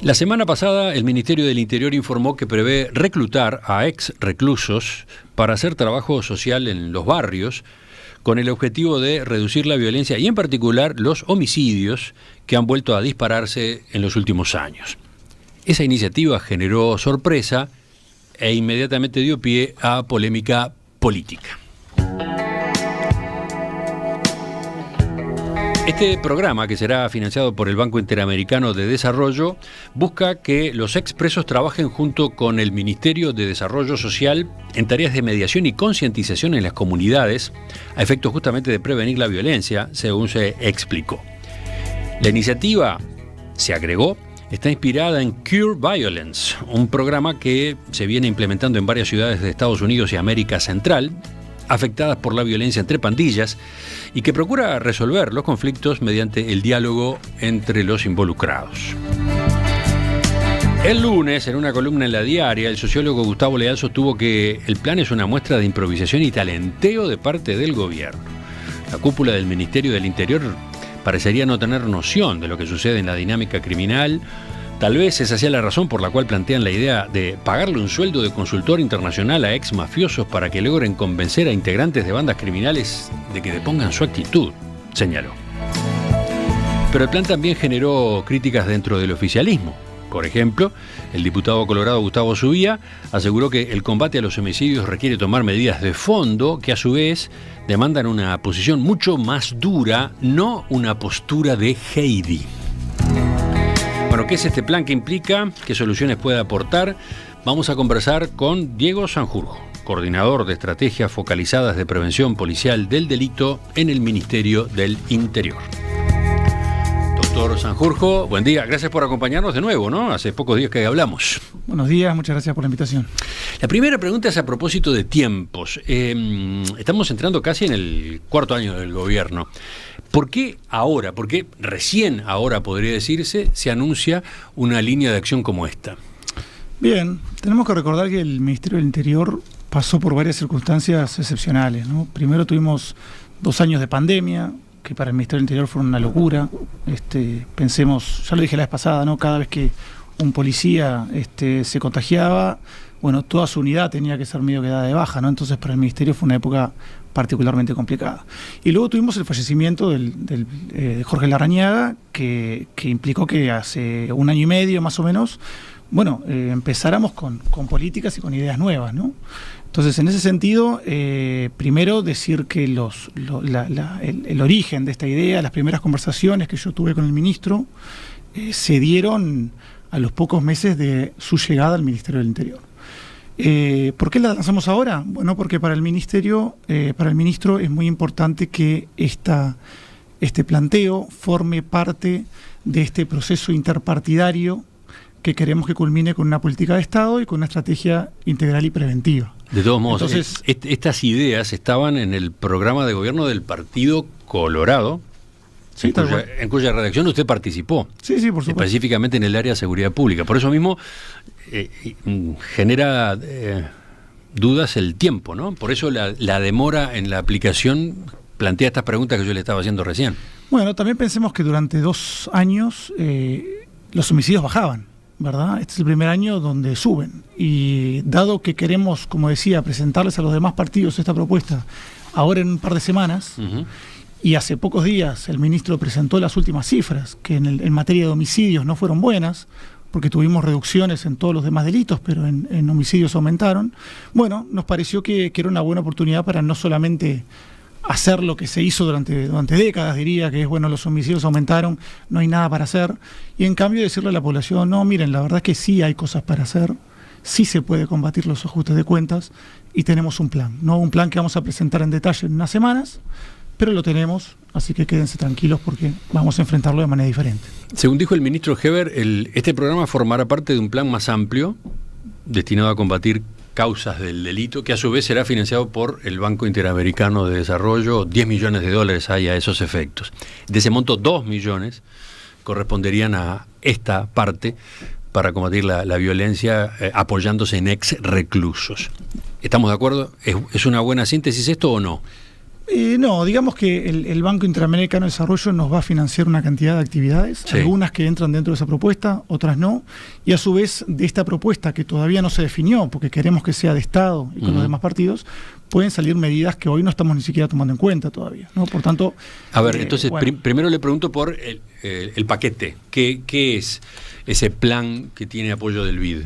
La semana pasada, el Ministerio del Interior informó que prevé reclutar a ex reclusos para hacer trabajo social en los barrios, con el objetivo de reducir la violencia y en particular los homicidios que han vuelto a dispararse en los últimos años. Esa iniciativa generó sorpresa e inmediatamente dio pie a polémica política. Este programa, que será financiado por el Banco Interamericano de Desarrollo, busca que los expresos trabajen junto con el Ministerio de Desarrollo Social en tareas de mediación y concientización en las comunidades, a efecto justamente de prevenir la violencia, según se explicó. La iniciativa, se agregó, está inspirada en Cure Violence, un programa que se viene implementando en varias ciudades de Estados Unidos y América Central, afectadas por la violencia entre pandillas, y que procura resolver los conflictos mediante el diálogo entre los involucrados. El lunes, en una columna en La Diaria, el sociólogo Gustavo Leal sostuvo que el plan es una muestra de improvisación y talenteo de parte del gobierno. La cúpula del Ministerio del Interior parecería no tener noción de lo que sucede en la dinámica criminal. Tal vez esa sea la razón por la cual plantean la idea de pagarle un sueldo de consultor internacional a ex mafiosos para que logren convencer a integrantes de bandas criminales de que depongan su actitud, señaló. Pero el plan también generó críticas dentro del oficialismo. Por ejemplo, el diputado colorado Gustavo Zubia aseguró que el combate a los homicidios requiere tomar medidas de fondo que a su vez demandan una posición mucho más dura, no una postura de Heidi. Bueno, ¿qué es este plan? ¿Qué implica? ¿Qué soluciones puede aportar? Vamos a conversar con Diego Sanjurjo, coordinador de estrategias focalizadas de prevención policial del delito en el Ministerio del Interior. Doctor Sanjurjo, buen día. Gracias por acompañarnos de nuevo, ¿no? Hace pocos días que hablamos. Buenos días, muchas gracias por la invitación. La primera pregunta es a propósito de tiempos. Estamos entrando casi en el cuarto año del gobierno. ¿Por qué ahora, por qué recién ahora podría decirse, se anuncia una línea de acción como esta? Bien, tenemos que recordar que el Ministerio del Interior pasó por varias circunstancias excepcionales, ¿no? Primero tuvimos 2 años de pandemia, que para el Ministerio del Interior fueron una locura. Pensemos, ya lo dije la vez pasada, ¿no? Cada vez que un policía se contagiaba, bueno, toda su unidad tenía que ser medio que dada de baja, ¿no? Entonces para el Ministerio fue una época particularmente complicada. Y luego tuvimos el fallecimiento de Jorge Larrañaga, que implicó que hace 1 año y medio más o menos, bueno, empezáramos con políticas y con ideas nuevas, ¿no? Entonces, en ese sentido, primero decir que el origen de esta idea, las primeras conversaciones que yo tuve con el ministro, se dieron a los pocos meses de su llegada al Ministerio del Interior. ¿Por qué la lanzamos ahora? Bueno, porque para el ministro es muy importante que este planteo forme parte de este proceso interpartidario que queremos que culmine con una política de Estado y con una estrategia integral y preventiva. De todos modos, entonces, estas ideas estaban en el programa de gobierno del Partido Colorado, sí, en cuya redacción usted participó. Sí, por supuesto. Específicamente en el área de seguridad pública. Por eso mismo genera dudas el tiempo, ¿no? Por eso la demora en la aplicación plantea estas preguntas que yo le estaba haciendo recién. Bueno, también pensemos que durante 2 años los homicidios bajaban, ¿verdad? Este es el primer año donde suben. Y dado que queremos, como decía, presentarles a los demás partidos esta propuesta ahora en un par de semanas, y hace pocos días el ministro presentó las últimas cifras, que en materia de homicidios no fueron buenas, porque tuvimos reducciones en todos los demás delitos, pero en homicidios aumentaron. Bueno, nos pareció que era una buena oportunidad para no solamente hacer lo que se hizo durante décadas, diría, que es, bueno, los homicidios aumentaron, no hay nada para hacer, y en cambio decirle a la población, no, miren, la verdad es que sí hay cosas para hacer, sí se puede combatir los ajustes de cuentas, y tenemos un plan, ¿no? Un plan que vamos a presentar en detalle en unas semanas, pero lo tenemos, así que quédense tranquilos porque vamos a enfrentarlo de manera diferente. Según dijo el ministro Heber, este programa formará parte de un plan más amplio destinado a combatir causas del delito, que a su vez será financiado por el Banco Interamericano de Desarrollo. $10 millones hay a esos efectos. De ese monto, 2 millones corresponderían a esta parte para combatir la violencia, apoyándose en ex reclusos. ¿Estamos de acuerdo? ¿Es una buena síntesis esto o no? No, digamos que el Banco Interamericano de Desarrollo nos va a financiar una cantidad de actividades, sí, algunas que entran dentro de esa propuesta, otras no, y a su vez de esta propuesta que todavía no se definió, porque queremos que sea de Estado y con los demás partidos, pueden salir medidas que hoy no estamos ni siquiera tomando en cuenta todavía, ¿no? Por tanto... A ver, entonces, bueno, primero le pregunto por el paquete. ¿Qué es ese plan que tiene apoyo del BID?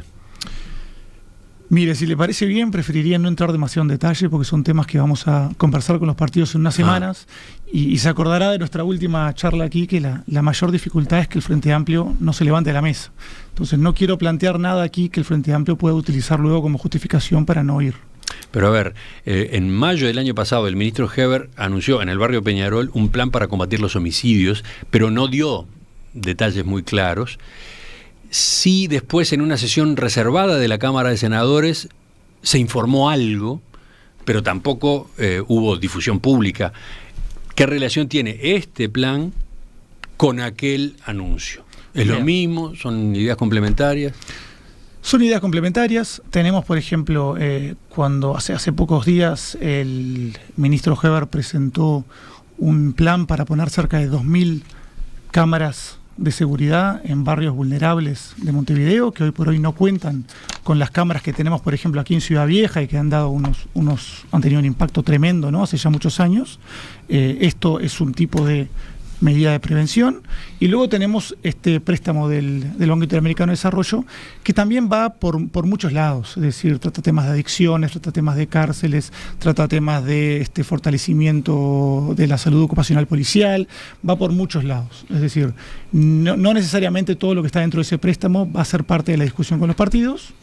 Mire, si le parece bien, preferiría no entrar demasiado en detalle porque son temas que vamos a conversar con los partidos en unas semanas y se acordará de nuestra última charla aquí que la mayor dificultad es que el Frente Amplio no se levante de la mesa. Entonces no quiero plantear nada aquí que el Frente Amplio pueda utilizar luego como justificación para no ir. Pero a ver, en mayo del año pasado el ministro Heber anunció en el barrio Peñarol un plan para combatir los homicidios, pero no dio detalles muy claros. Sí, después en una sesión reservada de la Cámara de Senadores se informó algo, pero tampoco hubo difusión pública. ¿Qué relación tiene este plan con aquel anuncio? ¿Es lo mismo? ¿Son ideas complementarias? Son ideas complementarias. Tenemos, por ejemplo, cuando hace pocos días el ministro Heber presentó un plan para poner cerca de 2.000 cámaras de seguridad en barrios vulnerables de Montevideo, que hoy por hoy no cuentan con las cámaras que tenemos, por ejemplo, aquí en Ciudad Vieja y que han dado han tenido un impacto tremendo, ¿no? Hace ya muchos años. Esto es un tipo de medida de prevención. Y luego tenemos este préstamo del Banco Interamericano de Desarrollo, que también va por muchos lados, es decir, trata temas de adicciones, trata temas de cárceles, trata temas de fortalecimiento de la salud ocupacional policial, va por muchos lados. Es decir, no necesariamente todo lo que está dentro de ese préstamo va a ser parte de la discusión con los partidos,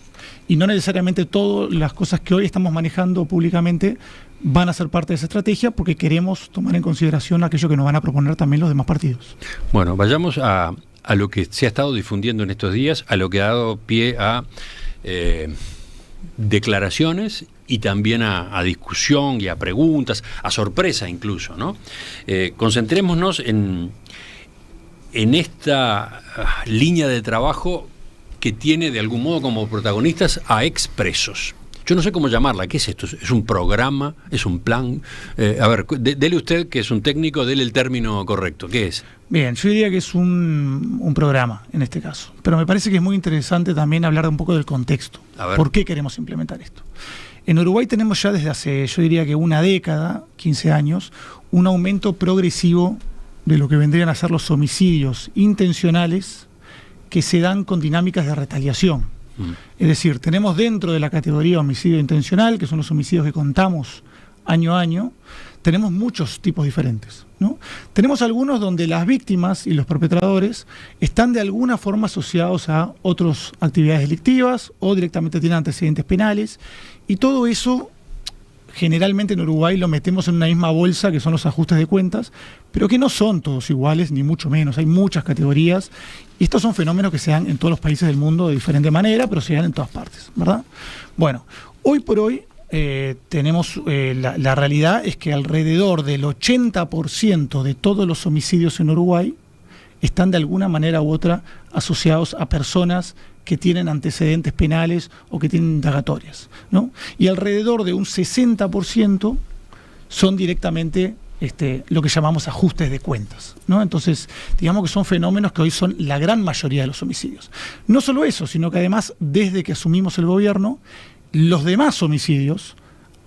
y no necesariamente todas las cosas que hoy estamos manejando públicamente van a ser parte de esa estrategia, porque queremos tomar en consideración aquello que nos van a proponer también los demás partidos. Bueno, vayamos a lo que se ha estado difundiendo en estos días, a lo que ha dado pie a declaraciones y también a discusión y a preguntas, a sorpresa incluso, ¿no? Concentrémonos en esta línea de trabajo que tiene de algún modo como protagonistas a expresos. Yo no sé cómo llamarla. ¿Qué es esto? ¿Es un programa? ¿Es un plan? A ver, dele usted, que es un técnico, dele el término correcto. ¿Qué es? Bien, yo diría que es un programa en este caso. Pero me parece que es muy interesante también hablar un poco del contexto. ¿Por qué queremos implementar esto? En Uruguay tenemos ya desde hace, yo diría que una década, 15 años, un aumento progresivo de lo que vendrían a ser los homicidios intencionales que se dan con dinámicas de retaliación. Es decir, tenemos dentro de la categoría homicidio intencional, que son los homicidios que contamos año a año, tenemos muchos tipos diferentes, ¿no? Tenemos algunos donde las víctimas y los perpetradores están de alguna forma asociados a otras actividades delictivas o directamente tienen antecedentes penales, y todo eso generalmente en Uruguay lo metemos en una misma bolsa, que son los ajustes de cuentas, pero que no son todos iguales, ni mucho menos. Hay muchas categorías, y estos son fenómenos que se dan en todos los países del mundo de diferente manera, pero se dan en todas partes, ¿verdad? Bueno, hoy por hoy tenemos, la realidad es que alrededor del 80% de todos los homicidios en Uruguay están de alguna manera u otra asociados a personas que tienen antecedentes penales o que tienen indagatorias, ¿no? Y alrededor de un 60% son directamente lo que llamamos ajustes de cuentas, ¿no? Entonces, digamos que son fenómenos que hoy son la gran mayoría de los homicidios. No solo eso, sino que además, desde que asumimos el gobierno, los demás homicidios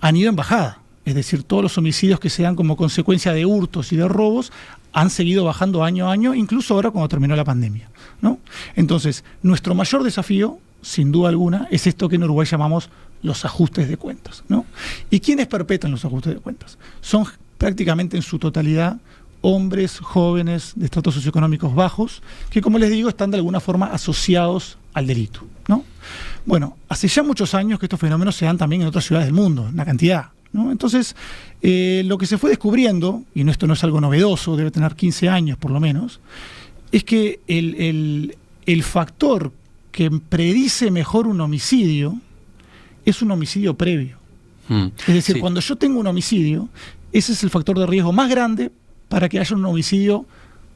han ido en bajada. Es decir, todos los homicidios que se dan como consecuencia de hurtos y de robos han seguido bajando año a año, incluso ahora cuando terminó la pandemia, ¿no? Entonces, nuestro mayor desafío, sin duda alguna, es esto que en Uruguay llamamos los ajustes de cuentas, ¿no? ¿Y quiénes perpetran los ajustes de cuentas? Son prácticamente en su totalidad hombres jóvenes de estratos socioeconómicos bajos, que, como les digo, están de alguna forma asociados al delito, ¿no? Bueno, hace ya muchos años que estos fenómenos se dan también en otras ciudades del mundo, una cantidad, ¿no? Entonces, lo que se fue descubriendo, y esto no es algo novedoso, debe tener 15 años por lo menos, es que el factor que predice mejor un homicidio es un homicidio previo. Es decir, cuando yo tengo un homicidio, ese es el factor de riesgo más grande para que haya un homicidio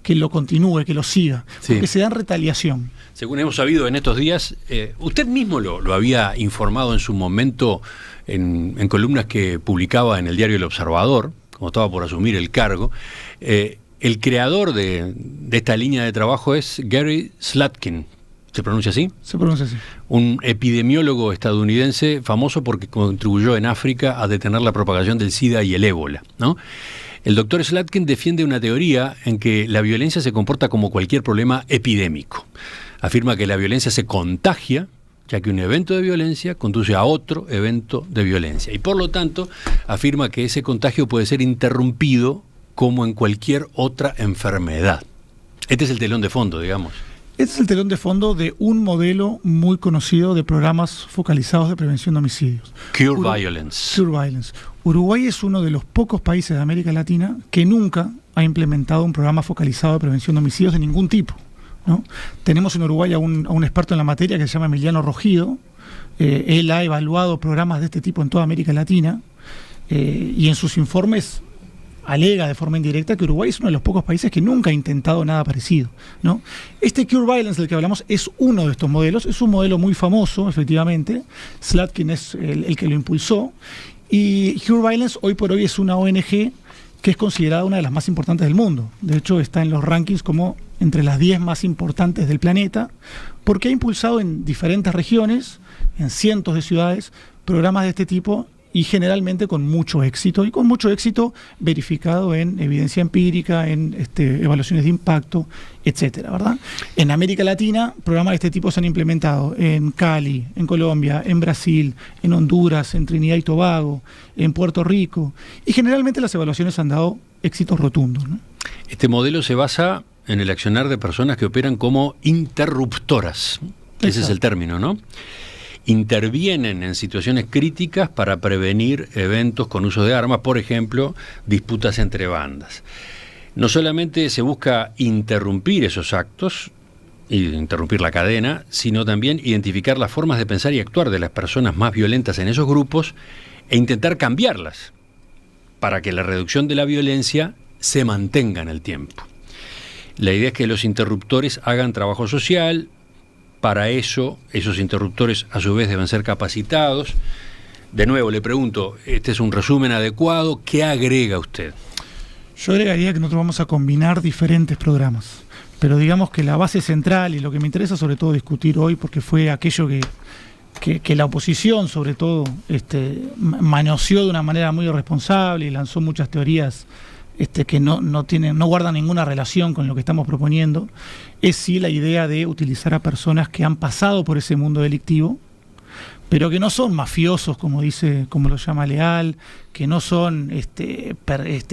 que lo continúe, que lo siga, porque se da en retaliación. Según hemos sabido en estos días, usted mismo lo había informado en su momento en columnas que publicaba en el diario El Observador, como estaba por asumir el cargo. El creador de esta línea de trabajo es Gary Slutkin. ¿Se pronuncia así? Se pronuncia así. Un epidemiólogo estadounidense famoso porque contribuyó en África a detener la propagación del SIDA y el ébola, ¿no? El doctor Slutkin defiende una teoría en que la violencia se comporta como cualquier problema epidémico. Afirma que la violencia se contagia, ya que un evento de violencia conduce a otro evento de violencia. Y por lo tanto, afirma que ese contagio puede ser interrumpido como en cualquier otra enfermedad. Este es el telón de fondo, digamos. Este es el telón de fondo de un modelo muy conocido de programas focalizados de prevención de homicidios. Cure Violence. Cure Violence. Uruguay es uno de los pocos países de América Latina que nunca ha implementado un programa focalizado de prevención de homicidios de ningún tipo, ¿no? Tenemos en Uruguay a un experto en la materia que se llama Emiliano Rogido. Él ha evaluado programas de este tipo en toda América Latina y en sus informes alega de forma indirecta que Uruguay es uno de los pocos países que nunca ha intentado nada parecido, ¿no? Este Cure Violence del que hablamos es uno de estos modelos, es un modelo muy famoso, efectivamente. Slutkin es el que lo impulsó, y Cure Violence hoy por hoy es una ONG que es considerada una de las más importantes del mundo. De hecho, está en los rankings como entre las 10 más importantes del planeta, porque ha impulsado en diferentes regiones, en cientos de ciudades, programas de este tipo, y generalmente con mucho éxito, y con mucho éxito verificado en evidencia empírica, en evaluaciones de impacto, etcétera, ¿verdad? En América Latina, programas de este tipo se han implementado en Cali, en Colombia, en Brasil, en Honduras, en Trinidad y Tobago, en Puerto Rico, y generalmente las evaluaciones han dado éxitos rotundos, ¿no? Este modelo se basa en el accionar de personas que operan como interruptoras. Ese Exacto. es el término, ¿no? Intervienen en situaciones críticas para prevenir eventos con uso de armas, por ejemplo, disputas entre bandas. No solamente se busca interrumpir esos actos, y interrumpir la cadena, sino también identificar las formas de pensar y actuar de las personas más violentas en esos grupos e intentar cambiarlas para que la reducción de la violencia se mantenga en el tiempo. La idea es que los interruptores hagan trabajo social. Para eso, esos interruptores a su vez deben ser capacitados. De nuevo, le pregunto, ¿este es un resumen adecuado? ¿Qué agrega usted? Yo agregaría que nosotros vamos a combinar diferentes programas, pero digamos que la base central y lo que me interesa sobre todo discutir hoy, porque fue aquello que la oposición sobre todo manoseó de una manera muy irresponsable y lanzó muchas teorías que no guardan ninguna relación con lo que estamos proponiendo, es sí la idea de utilizar a personas que han pasado por ese mundo delictivo, pero que no son mafiosos, como lo llama Leal, que no son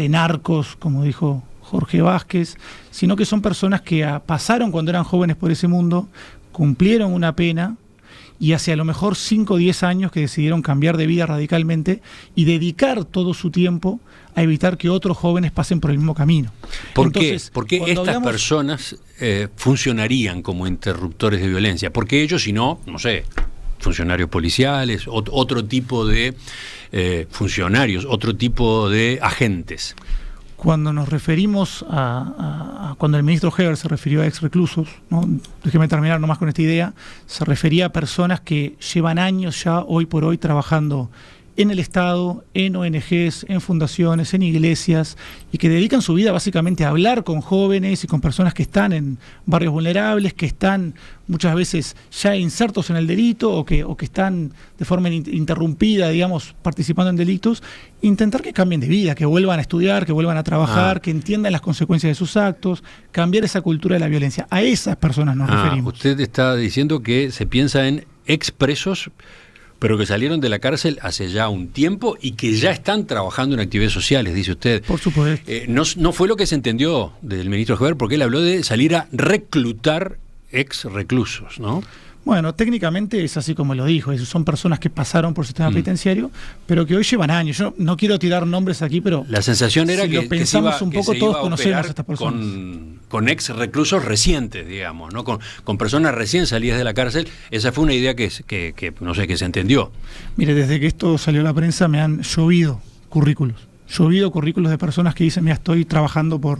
narcos, como dijo Jorge Vázquez, sino que son personas que pasaron cuando eran jóvenes por ese mundo, cumplieron una pena, y hace a lo mejor 5 o 10 años que decidieron cambiar de vida radicalmente y dedicar todo su tiempo a evitar que otros jóvenes pasen por el mismo camino. ¿Por Entonces, qué? ¿Por qué estas personas funcionarían como interruptores de violencia? Porque ellos, si no sé, funcionarios policiales, otro tipo de funcionarios, otro tipo de agentes. Cuando nos referimos cuando el ministro Heber se refirió a ex reclusos, ¿no? Déjeme terminar nomás con esta idea, se refería a personas que llevan años ya hoy por hoy trabajando en el Estado, en ONGs, en fundaciones, en iglesias, y que dedican su vida básicamente a hablar con jóvenes y con personas que están en barrios vulnerables, que están muchas veces ya insertos en el delito o que están de forma interrumpida, digamos, participando en delitos, intentar que cambien de vida, que vuelvan a estudiar, que vuelvan a trabajar, que entiendan las consecuencias de sus actos, cambiar esa cultura de la violencia. A esas personas nos referimos. Usted está diciendo que se piensa en expresos, pero que salieron de la cárcel hace ya un tiempo y que ya están trabajando en actividades sociales, dice usted. Por supuesto. No fue lo que se entendió del ministro Heber, porque él habló de salir a reclutar ex reclusos, ¿no? Bueno, técnicamente es así como lo dijo, son personas que pasaron por el sistema penitenciario, pero que hoy llevan años. Yo no quiero tirar nombres aquí, pero la sensación era que pensamos un poco, todos conocemos a estas personas. Con ex reclusos recientes, digamos, ¿no? Con personas recién salidas de la cárcel. Esa fue una idea que no sé, que se entendió. Mire, desde que esto salió a la prensa me han llovido currículos de personas que dicen, mira, estoy trabajando por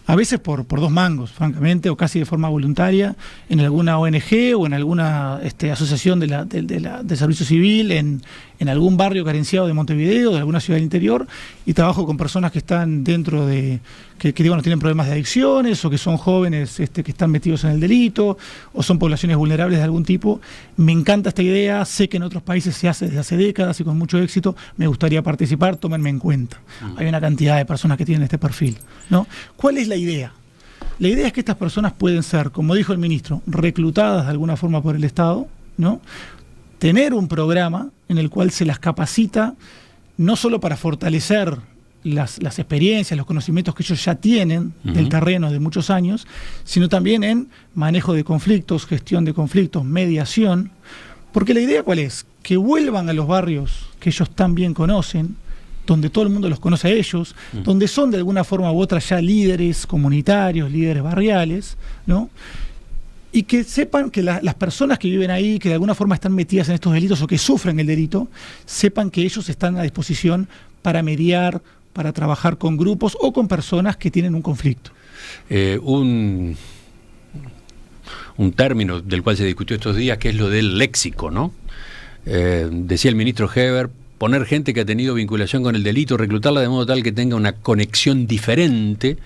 a veces por 2 mangos, francamente, o casi de forma voluntaria, en alguna ONG o en alguna asociación de servicio civil, en algún barrio carenciado de Montevideo, de alguna ciudad del interior, y trabajo con personas que están dentro de, que tienen problemas de adicciones, o que son jóvenes que están metidos en el delito, o son poblaciones vulnerables de algún tipo. Me encanta esta idea, sé que en otros países se hace desde hace décadas y con mucho éxito, me gustaría participar, tómenme en cuenta. Hay una cantidad de personas que tienen este perfil, ¿no? ¿Cuál es la idea? La idea es que estas personas pueden ser, como dijo el ministro, reclutadas de alguna forma por el Estado, ¿no? Tener un programa en el cual se las capacita no solo para fortalecer las experiencias, los conocimientos que ellos ya tienen del terreno de muchos años, sino también en manejo de conflictos, gestión de conflictos, mediación. Porque la idea, ¿cuál es? Que vuelvan a los barrios que ellos tan bien conocen, donde todo el mundo los conoce a ellos, donde son de alguna forma u otra ya líderes comunitarios, líderes barriales, ¿no? Y que sepan que las personas que viven ahí, que de alguna forma están metidas en estos delitos o que sufren el delito, sepan que ellos están a disposición para mediar, para trabajar con grupos o con personas que tienen un conflicto. Un término del cual se discutió estos días, que es lo del léxico, ¿no? Decía el ministro Heber, poner gente que ha tenido vinculación con el delito, reclutarla de modo tal que tenga una conexión diferente,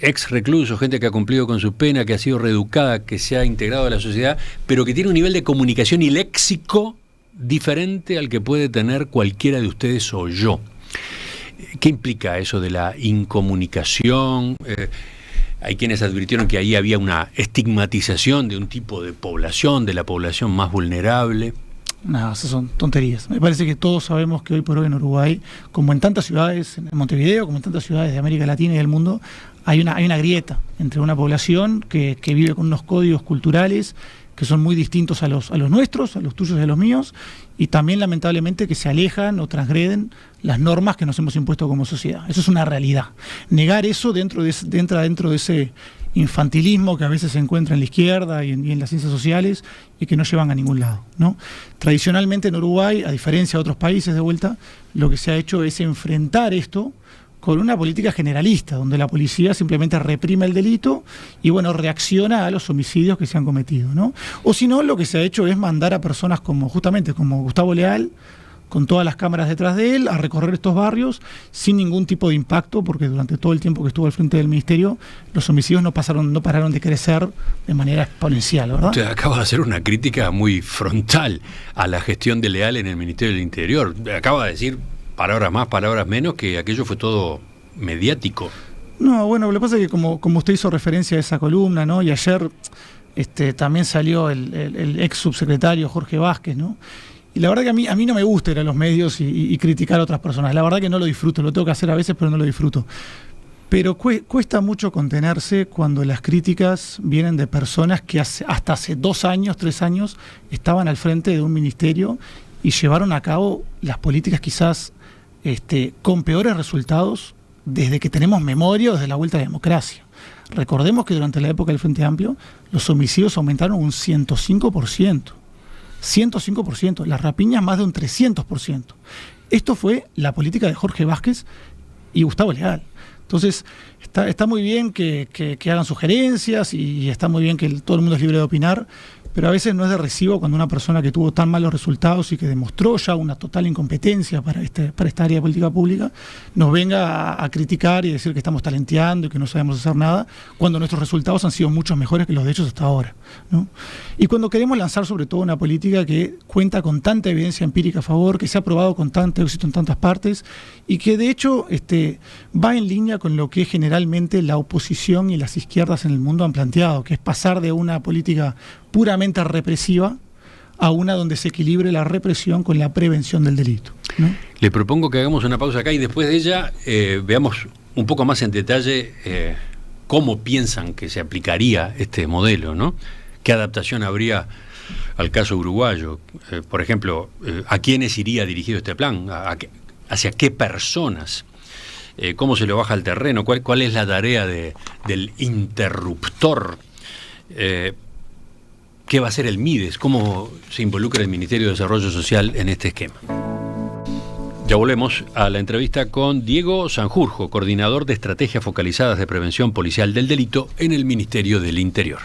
ex reclusos, gente que ha cumplido con su pena, que ha sido reeducada, que se ha integrado a la sociedad, pero que tiene un nivel de comunicación y léxico diferente al que puede tener cualquiera de ustedes o yo. ¿Qué implica eso de la incomunicación? Hay quienes advirtieron que ahí había una estigmatización de un tipo de población, de la población más vulnerable. No, esas son tonterías. Me parece que todos sabemos que hoy por hoy en Uruguay, como en tantas ciudades, en Montevideo, como en tantas ciudades de América Latina y del mundo, hay una grieta entre una población que vive con unos códigos culturales que son muy distintos a los nuestros, a los tuyos y a los míos, y también lamentablemente que se alejan o transgreden las normas que nos hemos impuesto como sociedad. Eso es una realidad. Negar eso entra dentro de ese infantilismo que a veces se encuentra en la izquierda y en las ciencias sociales y que no llevan a ningún lado, ¿no? Tradicionalmente en Uruguay, a diferencia de otros países de vuelta, lo que se ha hecho es enfrentar esto con una política generalista, donde la policía simplemente reprime el delito y, bueno, reacciona a los homicidios que se han cometido, ¿no? O si no, lo que se ha hecho es mandar a personas como Gustavo Leal, con todas las cámaras detrás de él, a recorrer estos barrios sin ningún tipo de impacto, porque durante todo el tiempo que estuvo al frente del ministerio, los homicidios no pararon de crecer de manera exponencial, ¿verdad? Usted acaba de hacer una crítica muy frontal a la gestión de Leal en el Ministerio del Interior. Acaba de decir, palabras más, palabras menos, que aquello fue todo mediático. No, bueno, lo que pasa es que como usted hizo referencia a esa columna, ¿no? Y ayer también salió el ex subsecretario Jorge Vázquez, ¿no? Y la verdad que a mí no me gusta ir a los medios y criticar a otras personas. La verdad que no lo disfruto, lo tengo que hacer a veces, pero no lo disfruto. Pero cuesta mucho contenerse cuando las críticas vienen de personas que hasta hace 2 años, 3 años, estaban al frente de un ministerio y llevaron a cabo las políticas quizás con peores resultados desde que tenemos memoria, desde la vuelta a la democracia. Recordemos que durante la época del Frente Amplio los homicidios aumentaron un 105%. 105%, las rapiñas más de un 300%. Esto fue la política de Jorge Vázquez y Gustavo Leal. Entonces, está muy bien que hagan sugerencias y está muy bien que todo el mundo es libre de opinar, pero a veces no es de recibo cuando una persona que tuvo tan malos resultados y que demostró ya una total incompetencia para esta área de política pública, nos venga a criticar y decir que estamos talenteando y que no sabemos hacer nada, cuando nuestros resultados han sido mucho mejores que los de ellos hasta ahora, ¿no? Y cuando queremos lanzar sobre todo una política que cuenta con tanta evidencia empírica a favor, que se ha probado con tanto éxito en tantas partes y que de hecho va en línea con lo que generalmente la oposición y las izquierdas en el mundo han planteado, que es pasar de una política puramente represiva a una donde se equilibre la represión con la prevención del delito, ¿no? Le propongo que hagamos una pausa acá y después de ella veamos un poco más en detalle cómo piensan que se aplicaría este modelo, ¿no? ¿Qué adaptación habría al caso uruguayo? Por ejemplo, ¿a quiénes iría dirigido este plan? ¿Hacia qué personas? ¿Cómo se lo baja al terreno? ¿Cuál es la tarea del interruptor? ¿Qué va a hacer el MIDES? ¿Cómo se involucra el Ministerio de Desarrollo Social en este esquema? Ya volvemos a la entrevista con Diego Sanjurjo, coordinador de estrategias focalizadas de prevención policial del delito en el Ministerio del Interior.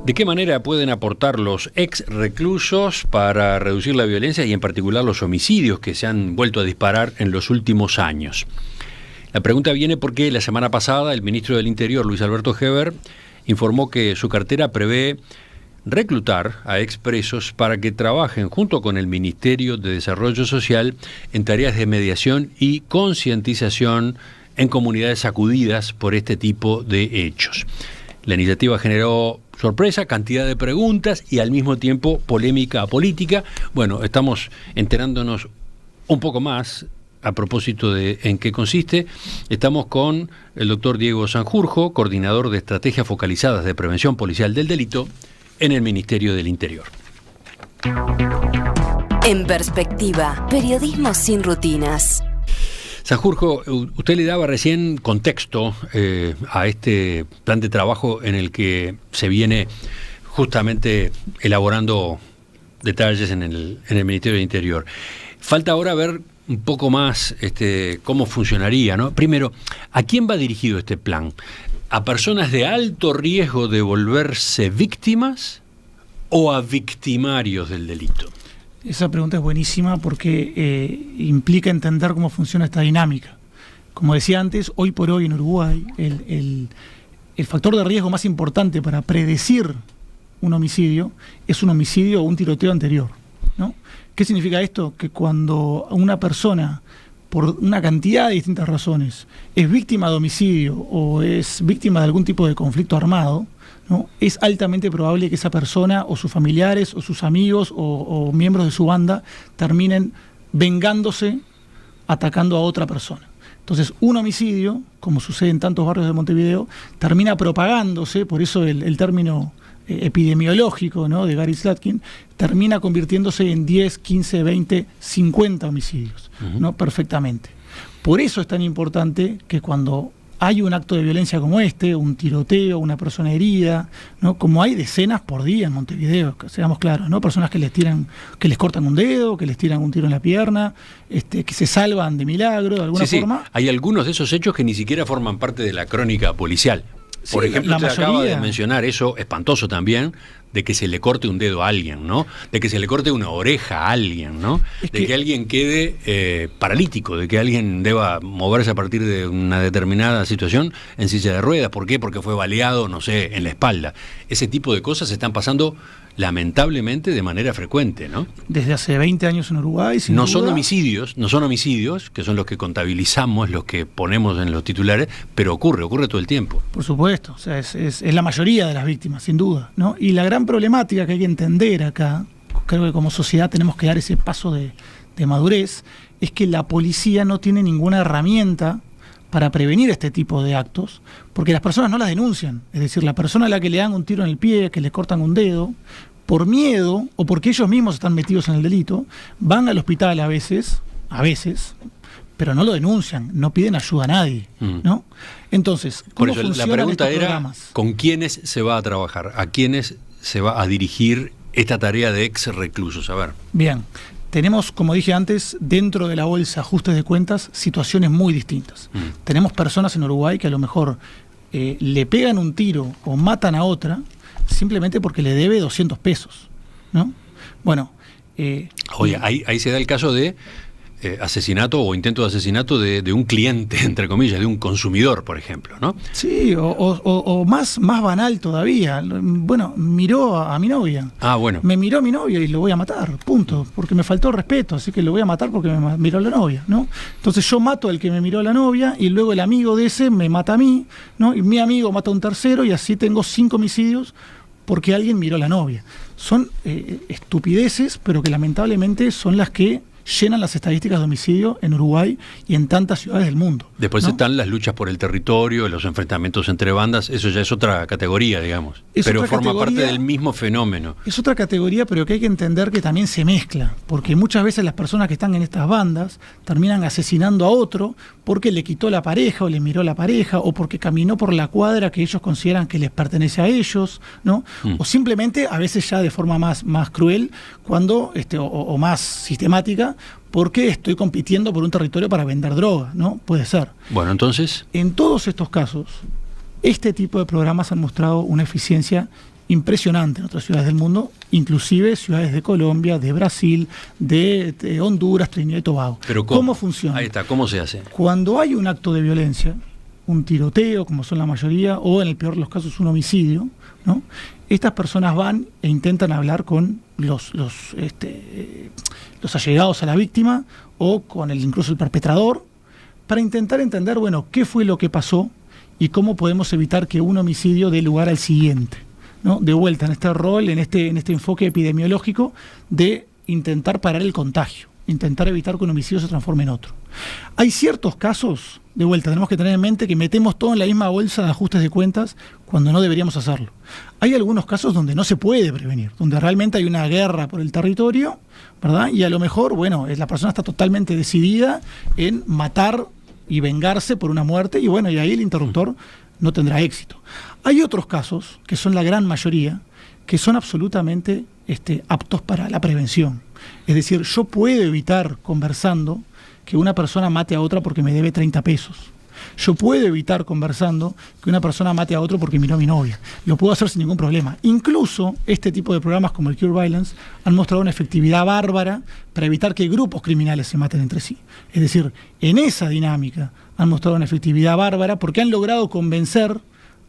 ¿De qué manera pueden aportar los ex reclusos para reducir la violencia y en particular los homicidios que se han vuelto a disparar en los últimos años? La pregunta viene porque la semana pasada el ministro del Interior, Luis Alberto Heber, informó que su cartera prevé reclutar a expresos para que trabajen junto con el Ministerio de Desarrollo Social en tareas de mediación y concientización en comunidades sacudidas por este tipo de hechos. La iniciativa generó sorpresa, cantidad de preguntas y al mismo tiempo polémica política. Bueno, estamos enterándonos un poco más a propósito de en qué consiste. Estamos con el doctor Diego Sanjurjo, coordinador de estrategias focalizadas de prevención policial del delito en el Ministerio del Interior. En perspectiva, periodismo sin rutinas. Sanjurjo, usted le daba recién contexto a este plan de trabajo en el que se viene justamente elaborando detalles en el Ministerio del Interior. Falta ahora ver un poco más cómo funcionaría, ¿no? Primero, ¿a quién va dirigido este plan? ¿A personas de alto riesgo de volverse víctimas o a victimarios del delito? Esa pregunta es buenísima porque implica entender cómo funciona esta dinámica. Como decía antes, hoy por hoy en Uruguay, el factor de riesgo más importante para predecir un homicidio es un homicidio o un tiroteo anterior, ¿no? ¿Qué significa esto? Que cuando una persona, por una cantidad de distintas razones, es víctima de homicidio o es víctima de algún tipo de conflicto armado, ¿no? Es altamente probable que esa persona o sus familiares o sus amigos o miembros de su banda terminen vengándose atacando a otra persona. Entonces, un homicidio, como sucede en tantos barrios de Montevideo, termina propagándose, por eso el término epidemiológico, ¿no?, de Gary Slatkin, termina convirtiéndose en 10, 15, 20, 50 homicidios, ¿no? Perfectamente. Por eso es tan importante que cuando hay un acto de violencia como este, un tiroteo, una persona herida, ¿no?, como hay decenas por día en Montevideo, seamos claros, ¿no?, personas que les cortan un dedo, que les tiran un tiro en la pierna, que se salvan de milagro, de alguna forma. Hay algunos de esos hechos que ni siquiera forman parte de la crónica policial. Por ejemplo, usted acaba de mencionar eso espantoso también, de que se le corte un dedo a alguien, ¿no? De que se le corte una oreja a alguien, ¿no? De que alguien quede paralítico, de que alguien deba moverse a partir de una determinada situación en silla de ruedas. ¿Por qué? Porque fue baleado, no sé, en la espalda. Ese tipo de cosas están pasando lamentablemente de manera frecuente, ¿no? Desde hace 20 años en Uruguay, sin duda. No son homicidios, que son los que contabilizamos, los que ponemos en los titulares, pero ocurre todo el tiempo. Por supuesto, o sea, es la mayoría de las víctimas, sin duda, ¿no? Y la gran problemática que hay que entender acá, creo que como sociedad tenemos que dar ese paso de madurez, es que la policía no tiene ninguna herramienta para prevenir este tipo de actos, porque las personas no las denuncian. Es decir, la persona a la que le dan un tiro en el pie, que le cortan un dedo, por miedo o porque ellos mismos están metidos en el delito, van al hospital a veces, pero no lo denuncian, no piden ayuda a nadie, ¿no? Entonces, ¿cómo funcionan estos la pregunta era programas? ¿Con quiénes se va a trabajar? ¿A quiénes se va a dirigir esta tarea de ex reclusos? A ver. Bien. Tenemos, como dije antes, dentro de la bolsa ajustes de cuentas, situaciones muy distintas. Tenemos personas en Uruguay que a lo mejor le pegan un tiro o matan a otra simplemente porque le debe 200 pesos, ¿no? Bueno. Oye, ahí se da el caso de asesinato o intento de asesinato de un cliente, entre comillas, de un consumidor, por ejemplo, ¿no? Sí, o más banal todavía. Bueno, miró a mi novia. Ah, bueno. Me miró a mi novia y lo voy a matar, punto. Porque me faltó el respeto, así que lo voy a matar porque me miró a la novia, ¿no? Entonces yo mato al que me miró a la novia y luego el amigo de ese me mata a mí, ¿no? Y mi amigo mata a un tercero y así tengo 5 homicidios porque alguien miró a la novia. Son estupideces, pero que lamentablemente son las que llenan las estadísticas de homicidio en Uruguay y en tantas ciudades del mundo. Después, ¿no?, están las luchas por el territorio, los enfrentamientos entre bandas, eso ya es otra categoría, digamos. Pero forma parte del mismo fenómeno. Es otra categoría, pero que hay que entender que también se mezcla, porque muchas veces las personas que están en estas bandas terminan asesinando a otro porque le quitó la pareja o le miró la pareja o porque caminó por la cuadra que ellos consideran que les pertenece a ellos, ¿no? O simplemente, a veces ya de forma más cruel, cuando o más sistemática, violencia porque estoy compitiendo por un territorio para vender droga, ¿no? Puede ser. Bueno, entonces... En todos estos casos, este tipo de programas han mostrado una eficiencia impresionante en otras ciudades del mundo, inclusive ciudades de Colombia, de Brasil, de Honduras, Trinidad y Tobago. Pero ¿Cómo funciona? Ahí está, ¿cómo se hace? Cuando hay un acto de violencia, un tiroteo, como son la mayoría, o en el peor de los casos un homicidio, ¿no? Estas personas van e intentan hablar con los allegados a la víctima o con incluso el perpetrador para intentar entender, bueno, qué fue lo que pasó y cómo podemos evitar que un homicidio dé lugar al siguiente, ¿no? De vuelta en este rol, en este enfoque epidemiológico de intentar parar el contagio, intentar evitar que un homicidio se transforme en otro. Hay ciertos casos, de vuelta, tenemos que tener en mente que metemos todo en la misma bolsa de ajustes de cuentas cuando no deberíamos hacerlo. Hay algunos casos donde no se puede prevenir, donde realmente hay una guerra por el territorio, ¿verdad? Y a lo mejor, bueno, la persona está totalmente decidida en matar y vengarse por una muerte, y bueno, y ahí el interruptor no tendrá éxito. Hay otros casos, que son la gran mayoría, que son absolutamente aptos para la prevención. Es decir, yo puedo evitar, conversando, que una persona mate a otra porque me debe 30 pesos. Yo puedo evitar, conversando, que una persona mate a otro porque miró a mi novia. Lo puedo hacer sin ningún problema. Incluso este tipo de programas como el Cure Violence han mostrado una efectividad bárbara para evitar que grupos criminales se maten entre sí. Es decir, en esa dinámica han mostrado una efectividad bárbara porque han logrado convencer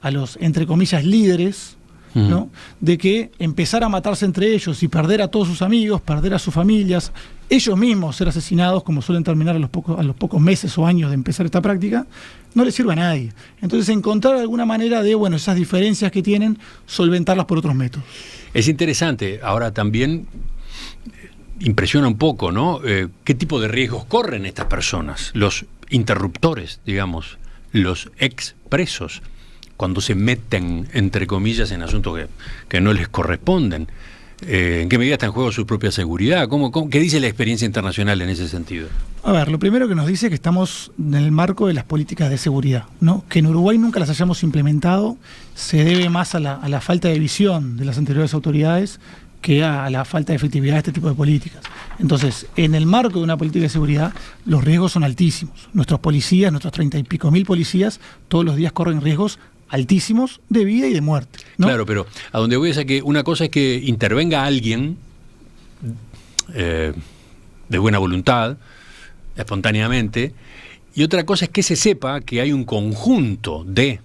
a los, entre comillas, líderes, ¿no? De que empezar a matarse entre ellos y perder a todos sus amigos, perder a sus familias, ellos mismos ser asesinados, como suelen terminar a los pocos meses o años de empezar esta práctica, no les sirve a nadie. Entonces encontrar alguna manera de, bueno, esas diferencias que tienen, solventarlas por otros métodos. Es interesante. Ahora también impresiona un poco, ¿no? ¿Qué tipo de riesgos corren estas personas? Los interruptores, digamos, los expresos, cuando se meten, entre comillas, en asuntos que no les corresponden. ¿En qué medida está en juego su propia seguridad? ¿Qué dice la experiencia internacional en ese sentido? A ver, lo primero que nos dice es que estamos en el marco de las políticas de seguridad, ¿no? Que en Uruguay nunca las hayamos implementado se debe más a la falta de visión de las anteriores autoridades que a la falta de efectividad de este tipo de políticas. Entonces, en el marco de una política de seguridad, los riesgos son altísimos. Nuestros policías, nuestros 30 y pico mil policías, todos los días corren riesgos altísimos de vida y de muerte, ¿no? Claro, pero a donde voy es a que una cosa es que intervenga alguien de buena voluntad, espontáneamente, y otra cosa es que se sepa que hay un conjunto de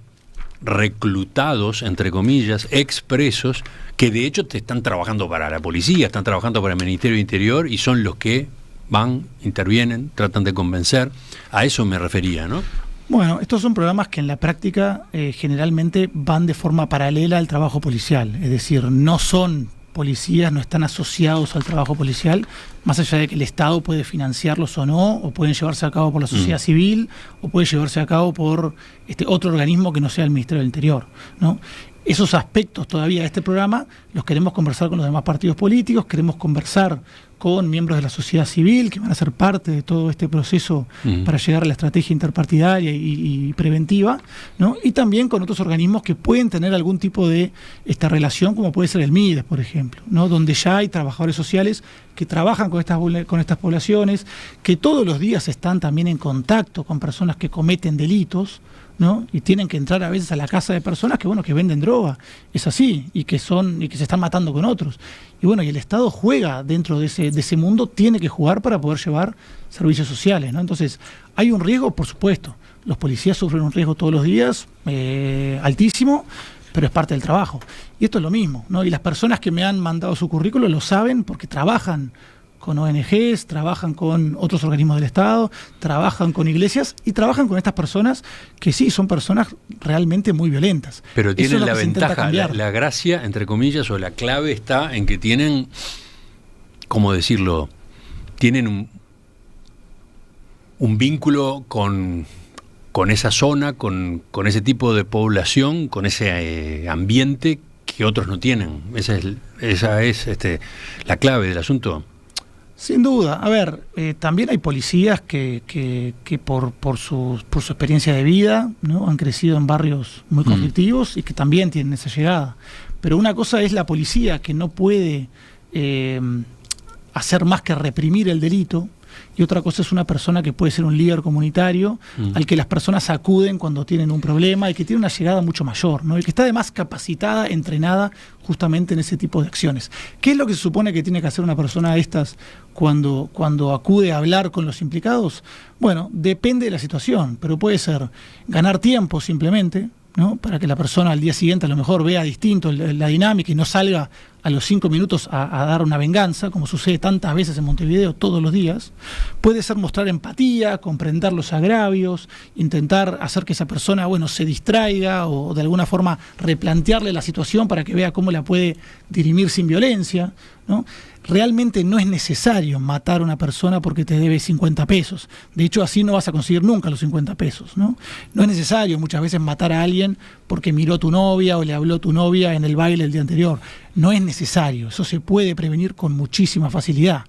reclutados, entre comillas, expresos, que de hecho te están trabajando para la policía, están trabajando para el Ministerio de Interior y son los que van, intervienen, tratan de convencer. A eso me refería, ¿no? Bueno, estos son programas que en la práctica generalmente van de forma paralela al trabajo policial, es decir, no son policías, no están asociados al trabajo policial, más allá de que el Estado puede financiarlos o no, o pueden llevarse a cabo por la sociedad civil, o puede llevarse a cabo por otro organismo que no sea el Ministerio del Interior, ¿no? Esos aspectos todavía de este programa los queremos conversar con los demás partidos políticos, queremos conversar con miembros de la sociedad civil que van a ser parte de todo este proceso para llegar a la estrategia interpartidaria y preventiva, ¿no? Y también con otros organismos que pueden tener algún tipo de relación, como puede ser el MIDES, por ejemplo, ¿no? Donde ya hay trabajadores sociales que trabajan con estas poblaciones, que todos los días están también en contacto con personas que cometen delitos, ¿no? Y tienen que entrar a veces a la casa de personas que venden droga, es así, y que se están matando con otros. Y bueno, y el Estado juega dentro de ese mundo, tiene que jugar para poder llevar servicios sociales, ¿no? Entonces, hay un riesgo, por supuesto. Los policías sufren un riesgo todos los días, altísimo, pero es parte del trabajo. Y esto es lo mismo, ¿no? Y las personas que me han mandado su currículo lo saben porque trabajan con ONGs, trabajan con otros organismos del Estado, trabajan con iglesias y trabajan con estas personas que sí, son personas realmente muy violentas. Pero tienen la ventaja, la gracia, entre comillas, o la clave está en que tienen, ¿cómo decirlo? Tienen un vínculo con esa zona, con ese tipo de población, con ese ambiente que otros no tienen. Esa es la clave del asunto. Sin duda. A ver, también hay policías que por su experiencia de vida, ¿no? Han crecido en barrios muy conflictivos y que también tienen esa llegada. Pero una cosa es la policía que no puede hacer más que reprimir el delito, y otra cosa es una persona que puede ser un líder comunitario al que las personas acuden cuando tienen un problema y que tiene una llegada mucho mayor, ¿no? Y que está además capacitada, entrenada justamente en ese tipo de acciones. ¿Qué es lo que se supone que tiene que hacer una persona de estas cuando acude a hablar con los implicados? Bueno, depende de la situación, pero puede ser ganar tiempo simplemente, ¿no? Para que la persona al día siguiente a lo mejor vea distinto la dinámica y no salga a los 5 minutos a dar una venganza, como sucede tantas veces en Montevideo todos los días. Puede ser mostrar empatía, comprender los agravios, intentar hacer que esa persona, bueno, se distraiga o de alguna forma replantearle la situación para que vea cómo la puede dirimir sin violencia, ¿no? Realmente no es necesario matar a una persona porque te debe 50 pesos. De hecho, así no vas a conseguir nunca los 50 pesos, ¿no? No es necesario muchas veces matar a alguien porque miró a tu novia o le habló a tu novia en el baile el día anterior. No es necesario. Eso se puede prevenir con muchísima facilidad.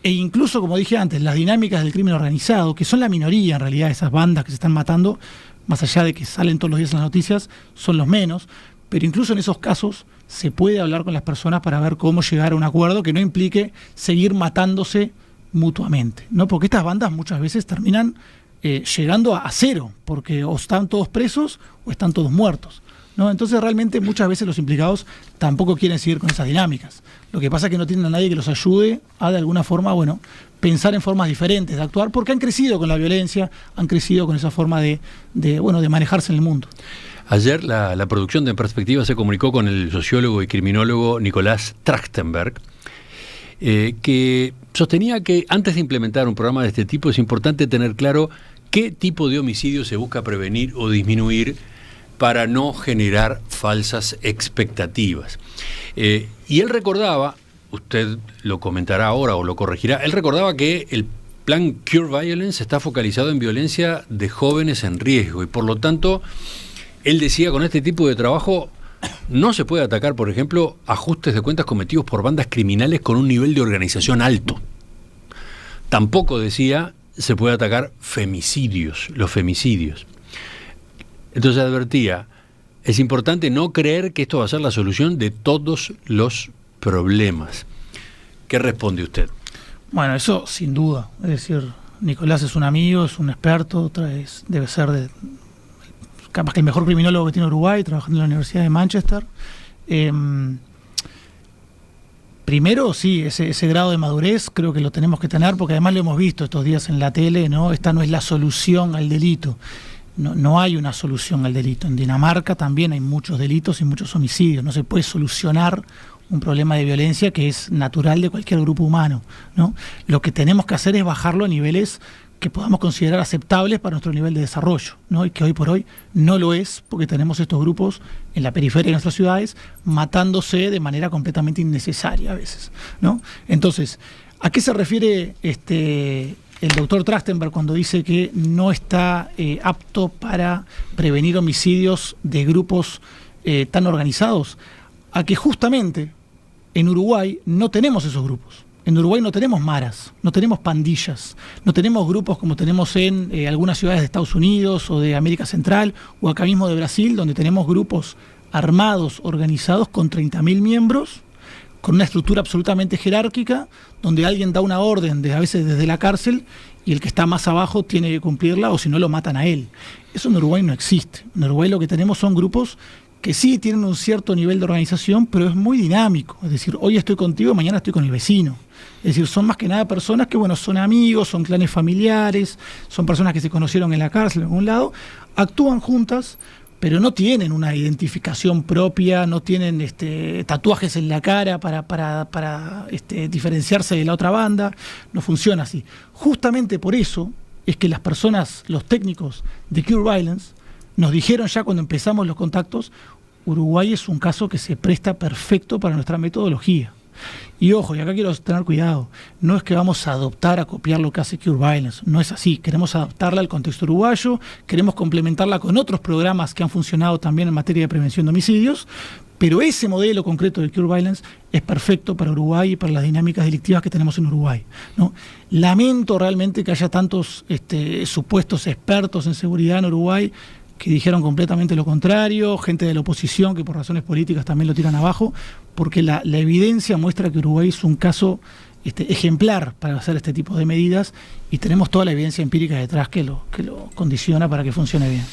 E incluso, como dije antes, las dinámicas del crimen organizado, que son la minoría en realidad, esas bandas que se están matando, más allá de que salen todos los días en las noticias, son los menos. Pero incluso en esos casos se puede hablar con las personas para ver cómo llegar a un acuerdo que no implique seguir matándose mutuamente, ¿no? Porque estas bandas muchas veces terminan llegando a cero, porque o están todos presos o están todos muertos, ¿no? Entonces realmente muchas veces los implicados tampoco quieren seguir con esas dinámicas. Lo que pasa es que no tienen a nadie que los ayude a de alguna forma, bueno, pensar en formas diferentes de actuar, porque han crecido con la violencia, han crecido con esa forma de manejarse en el mundo. Ayer la producción de En Perspectiva se comunicó con el sociólogo y criminólogo Nicolás Trachtenberg, que sostenía que antes de implementar un programa de este tipo es importante tener claro qué tipo de homicidio se busca prevenir o disminuir para no generar falsas expectativas. Y él recordaba, usted lo comentará ahora o lo corregirá, él recordaba que el plan Cure Violence está focalizado en violencia de jóvenes en riesgo y por lo tanto él decía, con este tipo de trabajo no se puede atacar, por ejemplo, ajustes de cuentas cometidos por bandas criminales con un nivel de organización alto. Tampoco, decía, se puede atacar los femicidios. Entonces advertía, es importante no creer que esto va a ser la solución de todos los problemas. ¿Qué responde usted? Bueno, eso sin duda. Es decir, Nicolás es un amigo, es un experto, debe ser capaz que el mejor criminólogo que tiene Uruguay, trabajando en la Universidad de Manchester. Primero, sí, ese grado de madurez creo que lo tenemos que tener, porque además lo hemos visto estos días en la tele, ¿no? Esta no es la solución al delito. No hay una solución al delito. En Dinamarca también hay muchos delitos y muchos homicidios. No se puede solucionar un problema de violencia que es natural de cualquier grupo humano, ¿no? Lo que tenemos que hacer es bajarlo a niveles que podamos considerar aceptables para nuestro nivel de desarrollo, ¿no? Y que hoy por hoy no lo es, porque tenemos estos grupos en la periferia de nuestras ciudades matándose de manera completamente innecesaria a veces, ¿no? Entonces, ¿a qué se refiere el doctor Trachtenberg cuando dice que no está apto para prevenir homicidios de grupos tan organizados? A que justamente en Uruguay no tenemos esos grupos. En Uruguay no tenemos maras, no tenemos pandillas, no tenemos grupos como tenemos en algunas ciudades de Estados Unidos o de América Central o acá mismo de Brasil, donde tenemos grupos armados, organizados con 30.000 miembros, con una estructura absolutamente jerárquica, donde alguien da una orden, a veces desde la cárcel, y el que está más abajo tiene que cumplirla o si no lo matan a él. Eso en Uruguay no existe. En Uruguay lo que tenemos son grupos que sí tienen un cierto nivel de organización, pero es muy dinámico. Es decir, hoy estoy contigo, mañana estoy con el vecino. Es decir, son más que nada personas que, bueno, son amigos, son clanes familiares, son personas que se conocieron en la cárcel en algún lado, actúan juntas, pero no tienen una identificación propia, no tienen tatuajes en la cara para diferenciarse de la otra banda. No funciona así. Justamente por eso es que las personas, los técnicos de Cure Violence, nos dijeron ya cuando empezamos los contactos, Uruguay es un caso que se presta perfecto para nuestra metodología. Y ojo, y acá quiero tener cuidado, no es que vamos a adoptar, a copiar lo que hace Cure Violence, no es así, queremos adaptarla al contexto uruguayo, queremos complementarla con otros programas que han funcionado también en materia de prevención de homicidios, pero ese modelo concreto de Cure Violence es perfecto para Uruguay y para las dinámicas delictivas que tenemos en Uruguay, ¿no? Lamento realmente que haya tantos supuestos expertos en seguridad en Uruguay que dijeron completamente lo contrario, gente de la oposición que por razones políticas también lo tiran abajo, porque la evidencia muestra que Uruguay es un caso ejemplar para hacer este tipo de medidas y tenemos toda la evidencia empírica detrás que lo condiciona para que funcione bien.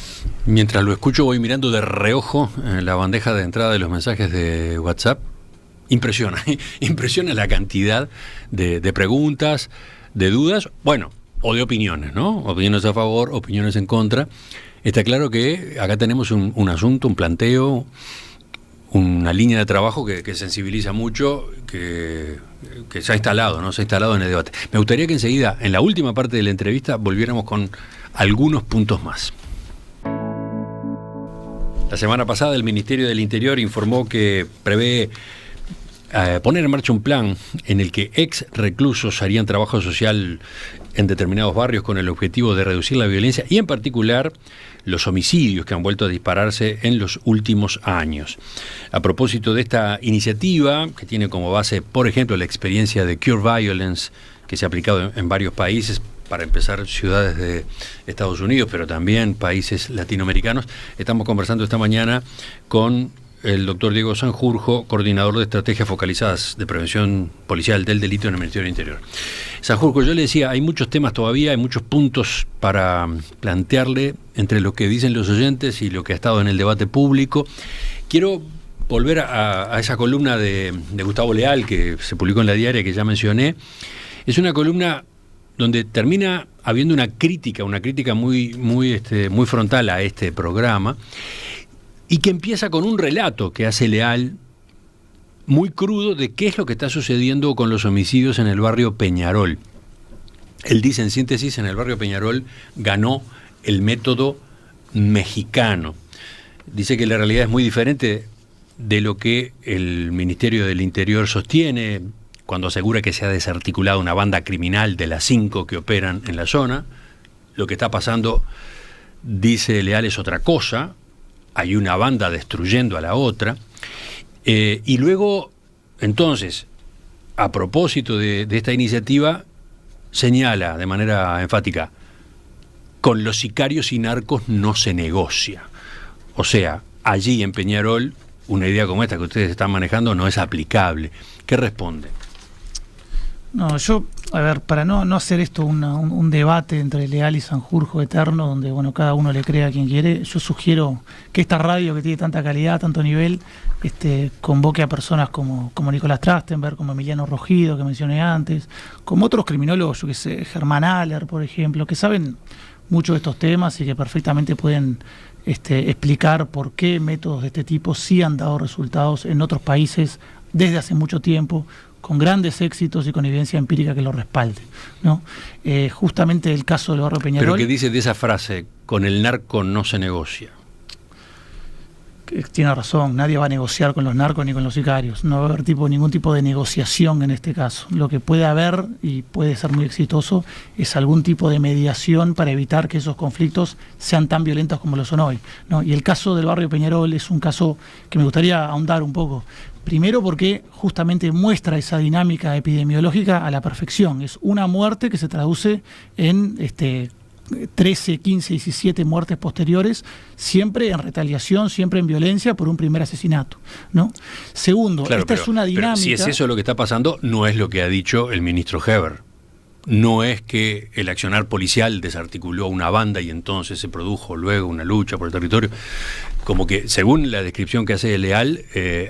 Mientras lo escucho voy mirando de reojo la bandeja de entrada de los mensajes de WhatsApp. Impresiona la cantidad de preguntas, de dudas, bueno, o de opiniones, ¿no? Opiniones a favor, opiniones en contra. Está claro que acá tenemos un asunto, un planteo, una línea de trabajo que sensibiliza mucho, que se ha instalado, ¿no? Se ha instalado en el debate. Me gustaría que enseguida, en la última parte de la entrevista, volviéramos con algunos puntos más. La semana pasada el Ministerio del Interior informó que prevé poner en marcha un plan en el que ex reclusos harían trabajo social en determinados barrios con el objetivo de reducir la violencia y en particular los homicidios que han vuelto a dispararse en los últimos años. A propósito de esta iniciativa, que tiene como base, por ejemplo, la experiencia de Cure Violence, que se ha aplicado en varios países, para empezar ciudades de Estados Unidos, pero también países latinoamericanos, estamos conversando esta mañana con el doctor Diego Sanjurjo, coordinador de estrategias focalizadas de prevención policial del delito en el Ministerio del Interior. Sanjurjo, yo le decía, hay muchos temas todavía, hay muchos puntos para plantearle entre lo que dicen los oyentes y lo que ha estado en el debate público. Quiero volver a esa columna de Gustavo Leal que se publicó en La Diaria, que ya mencioné. Es una columna donde termina habiendo una crítica muy frontal a este programa, y que empieza con un relato que hace Leal muy crudo de qué es lo que está sucediendo con los homicidios en el barrio Peñarol. Él dice en síntesis, en el barrio Peñarol ganó el método mexicano. Dice que la realidad es muy diferente de lo que el Ministerio del Interior sostiene cuando asegura que se ha desarticulado una banda criminal de las 5 que operan en la zona. Lo que está pasando, dice Leal, es otra cosa. Hay una banda destruyendo a la otra. Y luego, entonces, a propósito de esta iniciativa, señala de manera enfática, con los sicarios y narcos no se negocia. O sea, allí en Peñarol, una idea como esta que ustedes están manejando no es aplicable. ¿Qué responde? No, yo, a ver, para no hacer esto un debate entre Leal y Sanjurjo eterno, donde bueno, cada uno le crea a quien quiere, yo sugiero que esta radio que tiene tanta calidad, tanto nivel, convoque a personas como Nicolás Trachtenberg, como Emiliano Rogido, que mencioné antes, como otros criminólogos, yo que sé, Germán Aller, por ejemplo, que saben mucho de estos temas y que perfectamente pueden explicar por qué métodos de este tipo sí han dado resultados en otros países desde hace mucho tiempo, con grandes éxitos y con evidencia empírica que lo respalde, ¿no? Justamente el caso del barrio Peñarol. ¿Pero qué dice de esa frase, con el narco no se negocia? Tiene razón, nadie va a negociar con los narcos ni con los sicarios, no va a haber ningún tipo de negociación en este caso. Lo que puede haber, y puede ser muy exitoso, es algún tipo de mediación para evitar que esos conflictos sean tan violentos como lo son hoy, ¿no? Y el caso del barrio Peñarol es un caso que me gustaría ahondar un poco. Primero porque justamente muestra esa dinámica epidemiológica a la perfección. Es una muerte que se traduce en 13, 15, 17 muertes posteriores, siempre en retaliación, siempre en violencia por un primer asesinato, ¿no? Segundo, claro, es una dinámica... Pero si es eso lo que está pasando, no es lo que ha dicho el ministro Heber. No es que el accionar policial desarticuló una banda y entonces se produjo luego una lucha por el territorio. Como que, según la descripción que hace Leal,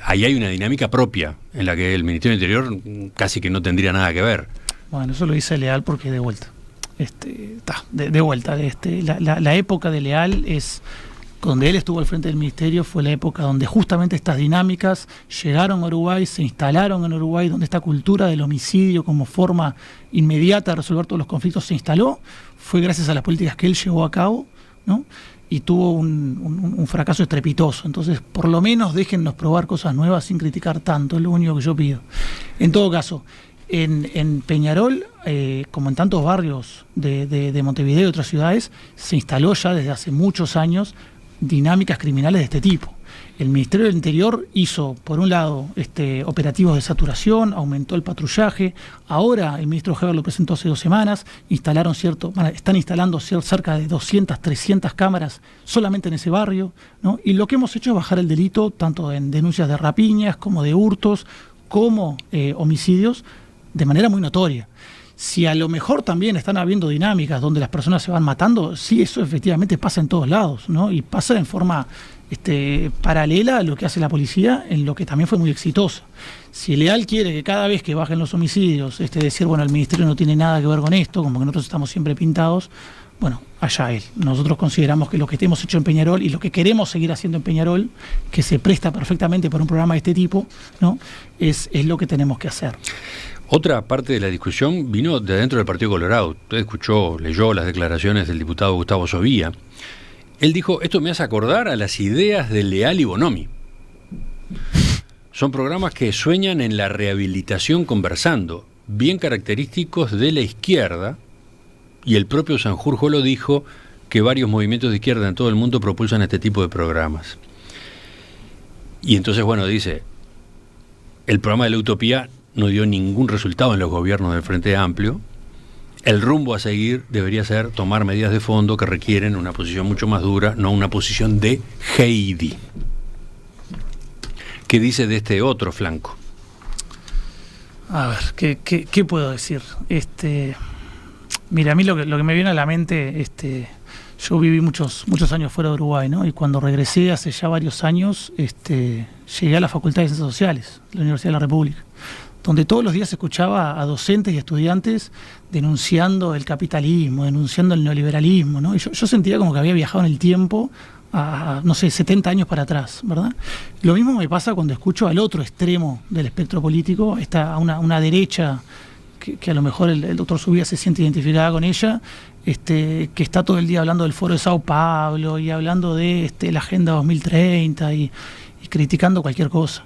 ahí hay una dinámica propia en la que el Ministerio del Interior casi que no tendría nada que ver. Bueno, eso lo dice Leal porque de vuelta. De vuelta. La época de Leal es... Donde él estuvo al frente del ministerio fue la época donde justamente estas dinámicas llegaron a Uruguay, se instalaron en Uruguay, donde esta cultura del homicidio como forma inmediata de resolver todos los conflictos se instaló. Fue gracias a las políticas que él llevó a cabo, ¿no? Y tuvo un fracaso estrepitoso. Entonces, por lo menos déjennos probar cosas nuevas sin criticar tanto, es lo único que yo pido. En todo caso, en Peñarol, como en tantos barrios de Montevideo y otras ciudades, se instaló ya desde hace muchos años dinámicas criminales de este tipo. El Ministerio del Interior hizo, por un lado, operativos de saturación, aumentó el patrullaje. Ahora el ministro Heber lo presentó hace 2 semanas, están instalando cerca de 200, 300 cámaras solamente en ese barrio, ¿no? Y lo que hemos hecho es bajar el delito, tanto en denuncias de rapiñas, como de hurtos, como homicidios, de manera muy notoria. Si a lo mejor también están habiendo dinámicas donde las personas se van matando, sí, eso efectivamente pasa en todos lados, ¿no? Y pasa en forma paralela a lo que hace la policía, en lo que también fue muy exitosa. Si Leal quiere que cada vez que bajen los homicidios, decir, bueno, el ministerio no tiene nada que ver con esto, como que nosotros estamos siempre pintados, bueno, allá él. Nosotros consideramos que lo que hemos hecho en Peñarol y lo que queremos seguir haciendo en Peñarol, que se presta perfectamente para un programa de este tipo, ¿no? Es lo que tenemos que hacer. Otra parte de la discusión vino de dentro del Partido Colorado. Usted leyó las declaraciones del diputado Gustavo Sovía. Él dijo, esto me hace acordar a las ideas de Leal y Bonomi. Son programas que sueñan en la rehabilitación conversando, bien característicos de la izquierda, y el propio Sanjurjo lo dijo, que varios movimientos de izquierda en todo el mundo propulsan este tipo de programas. Y entonces, bueno, dice, el programa de la utopía no dio ningún resultado en los gobiernos del Frente Amplio. El rumbo a seguir debería ser tomar medidas de fondo que requieren una posición mucho más dura, no una posición de Heidi. ¿Qué dice de este otro flanco? A ver, ¿qué puedo decir? Mira, a mí lo que me viene a la mente, yo viví muchos años fuera de Uruguay, ¿no? Y cuando regresé hace ya varios años, llegué a la Facultad de Ciencias Sociales de la Universidad de la República, donde todos los días escuchaba a docentes y estudiantes denunciando el capitalismo, denunciando el neoliberalismo, ¿no? Y yo sentía como que había viajado en el tiempo a, no sé, 70 años para atrás, ¿verdad? Lo mismo me pasa cuando escucho al otro extremo del espectro político, a una derecha que a lo mejor el doctor Subía se siente identificada con ella, que está todo el día hablando del Foro de Sao Paulo y hablando de la Agenda 2030 y criticando cualquier cosa.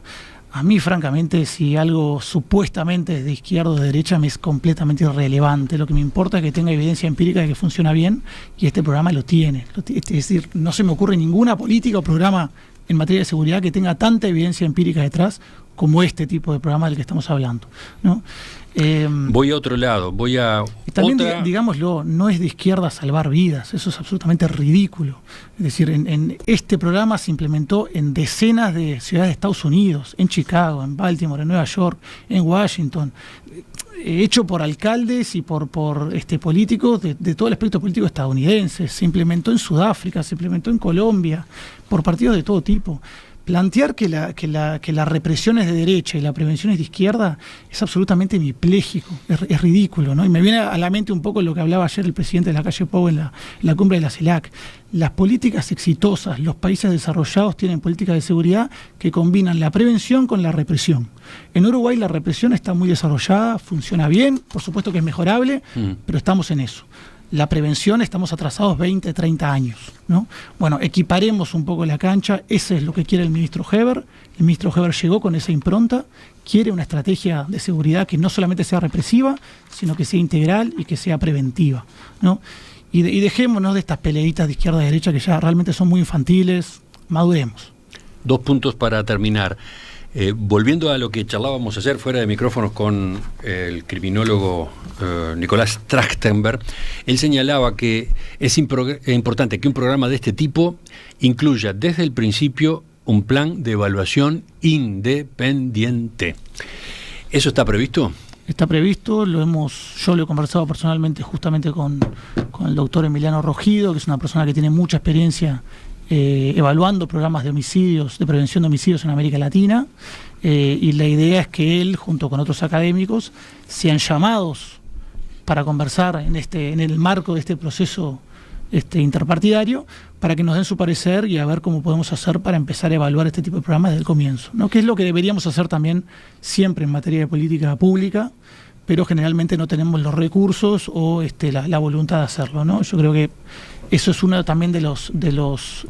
A mí, francamente, si algo supuestamente es de izquierda o de derecha, me es completamente irrelevante. Lo que me importa es que tenga evidencia empírica de que funciona bien, y este programa lo tiene. Es decir, no se me ocurre ninguna política o programa en materia de seguridad que tenga tanta evidencia empírica detrás como este tipo de programa del que estamos hablando, ¿no? Voy a otro lado, también, digámoslo, no es de izquierda salvar vidas, eso es absolutamente ridículo. Es decir, en este programa se implementó en decenas de ciudades de Estados Unidos, en Chicago, en Baltimore, en Nueva York, en Washington, hecho por alcaldes y por políticos de todo el espectro político estadounidense. Se implementó en Sudáfrica, se implementó en Colombia, por partidos de todo tipo. Plantear que la represión es de derecha y la prevención es de izquierda es absolutamente hemipléjico, es ridículo, ¿no? Y me viene a la mente un poco lo que hablaba ayer el presidente de la calle Pou en la cumbre de la CELAC. Las políticas exitosas, los países desarrollados tienen políticas de seguridad que combinan la prevención con la represión. En Uruguay la represión está muy desarrollada, funciona bien, por supuesto que es mejorable, pero estamos en eso. La prevención estamos atrasados 20, 30 años, ¿no? Bueno, equiparemos un poco la cancha, ese es lo que quiere el ministro Heber. El ministro Heber llegó con esa impronta, quiere una estrategia de seguridad que no solamente sea represiva, sino que sea integral y que sea preventiva, ¿no? Y dejémonos de estas peleitas de izquierda y derecha que ya realmente son muy infantiles, maduremos. 2 puntos para terminar. Volviendo a lo que charlábamos ayer fuera de micrófonos con el criminólogo Nicolás Trachtenberg, él señalaba que es importante que un programa de este tipo incluya desde el principio un plan de evaluación independiente. ¿Eso está previsto? Está previsto, yo lo he conversado personalmente justamente con el doctor Emiliano Rogido, que es una persona que tiene mucha experiencia evaluando programas de homicidios, de prevención de homicidios en América Latina, y la idea es que él, junto con otros académicos, sean llamados para conversar en el marco de este proceso interpartidario, para que nos den su parecer y a ver cómo podemos hacer para empezar a evaluar este tipo de programas desde el comienzo, ¿no? Que es lo que deberíamos hacer también siempre en materia de política pública, pero generalmente no tenemos los recursos o la voluntad de hacerlo, ¿no? Yo creo que eso es uno también de los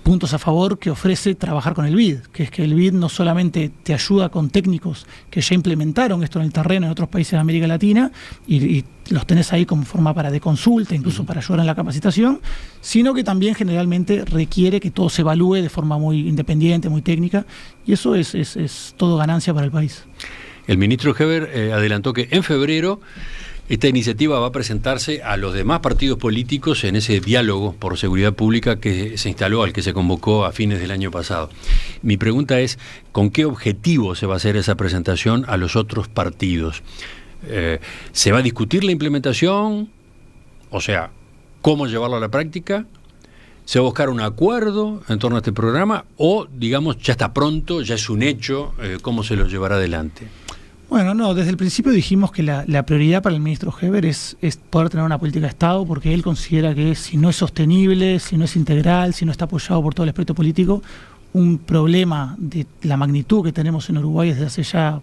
puntos a favor que ofrece trabajar con el BID, que es que el BID no solamente te ayuda con técnicos que ya implementaron esto en el terreno en otros países de América Latina y los tenés ahí como forma de consulta, incluso para ayudar en la capacitación, sino que también generalmente requiere que todo se evalúe de forma muy independiente, muy técnica, y eso es todo ganancia para el país. El ministro Heber adelantó que en febrero esta iniciativa va a presentarse a los demás partidos políticos en ese diálogo por seguridad pública que se instaló, al que se convocó a fines del año pasado. Mi pregunta es, ¿con qué objetivo se va a hacer esa presentación a los otros partidos? ¿Se va a discutir la implementación? O sea, ¿cómo llevarlo a la práctica? ¿Se va a buscar un acuerdo en torno a este programa? ¿O, digamos, ya está pronto, ya es un hecho, cómo se lo llevará adelante? Bueno, no, desde el principio dijimos que la prioridad para el ministro Heber es poder tener una política de Estado, porque él considera que si no es sostenible, si no es integral, si no está apoyado por todo el espectro político, un problema de la magnitud que tenemos en Uruguay desde hace ya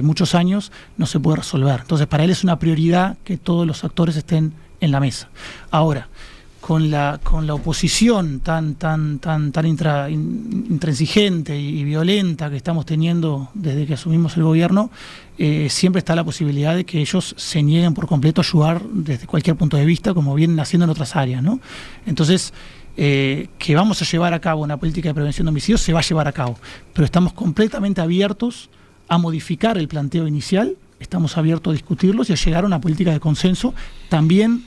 muchos años no se puede resolver. Entonces, para él es una prioridad que todos los actores estén en la mesa. Ahora, con la oposición tan intransigente y violenta que estamos teniendo desde que asumimos el gobierno, siempre está la posibilidad de que ellos se nieguen por completo a ayudar desde cualquier punto de vista, como vienen haciendo en otras áreas, ¿no? Entonces, que vamos a llevar a cabo una política de prevención de homicidios, se va a llevar a cabo, pero estamos completamente abiertos a modificar el planteo inicial, estamos abiertos a discutirlos y a llegar a una política de consenso también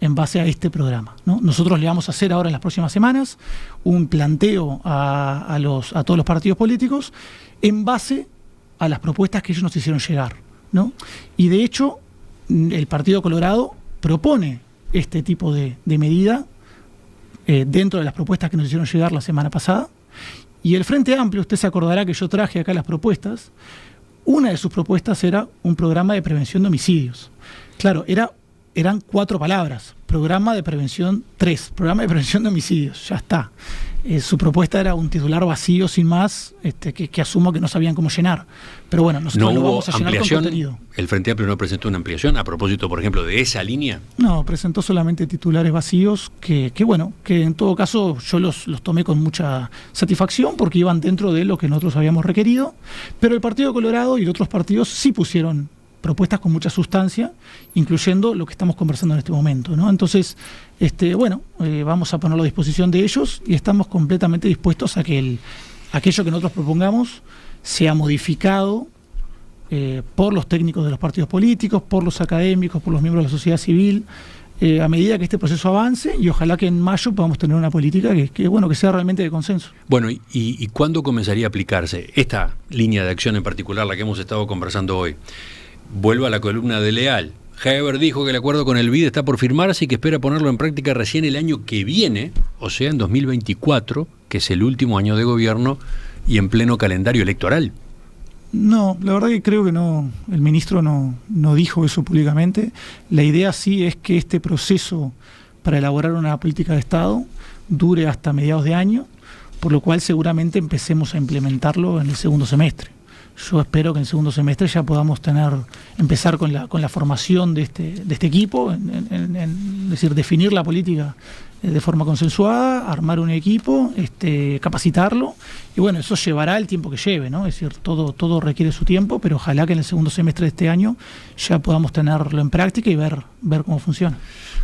en base a este programa, ¿no? Nosotros le vamos a hacer ahora en las próximas semanas un planteo a todos los partidos políticos en base a las propuestas que ellos nos hicieron llegar, ¿no? Y de hecho, el Partido Colorado propone este tipo de medida dentro de las propuestas que nos hicieron llegar la semana pasada. Y el Frente Amplio, usted se acordará que yo traje acá las propuestas. Una de sus propuestas era un programa de prevención de homicidios. Claro, eran 4 palabras. Programa de prevención 3, programa de prevención de homicidios, ya está. Su propuesta era un titular vacío sin más, que asumo que no sabían cómo llenar. Pero bueno, nosotros lo vamos a llenar con contenido. ¿El Frente Amplio no presentó una ampliación a propósito, por ejemplo, de esa línea? No, presentó solamente titulares vacíos que en todo caso yo los tomé con mucha satisfacción porque iban dentro de lo que nosotros habíamos requerido, pero el Partido Colorado y otros partidos sí pusieron propuestas con mucha sustancia, incluyendo lo que estamos conversando en este momento, ¿no? Entonces, vamos a ponerlo a disposición de ellos y estamos completamente dispuestos a que aquello que nosotros propongamos sea modificado por los técnicos de los partidos políticos, por los académicos, por los miembros de la sociedad civil, a medida que este proceso avance, y ojalá que en mayo podamos tener una política que sea realmente de consenso. Bueno, ¿y cuándo comenzaría a aplicarse esta línea de acción en particular, la que hemos estado conversando hoy? Vuelvo a la columna de Leal. Heber dijo que el acuerdo con el BID está por firmarse y que espera ponerlo en práctica recién el año que viene, o sea, en 2024, que es el último año de gobierno y en pleno calendario electoral. No, la verdad que creo que no, el ministro no dijo eso públicamente. La idea sí es que este proceso para elaborar una política de Estado dure hasta mediados de año, por lo cual seguramente empecemos a implementarlo en el segundo semestre. Yo espero que en el segundo semestre ya podamos empezar con la formación de este equipo, es decir, definir la política de forma consensuada, armar un equipo, capacitarlo, y bueno, eso llevará el tiempo que lleve, ¿no? Es decir, todo requiere su tiempo, pero ojalá que en el segundo semestre de este año ya podamos tenerlo en práctica y ver cómo funciona.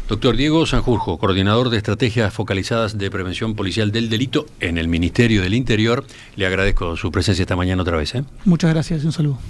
Doctor Diego Sanjurjo, coordinador de estrategias focalizadas de prevención policial del delito en el Ministerio del Interior, le agradezco su presencia esta mañana otra vez. Muchas gracias y un saludo.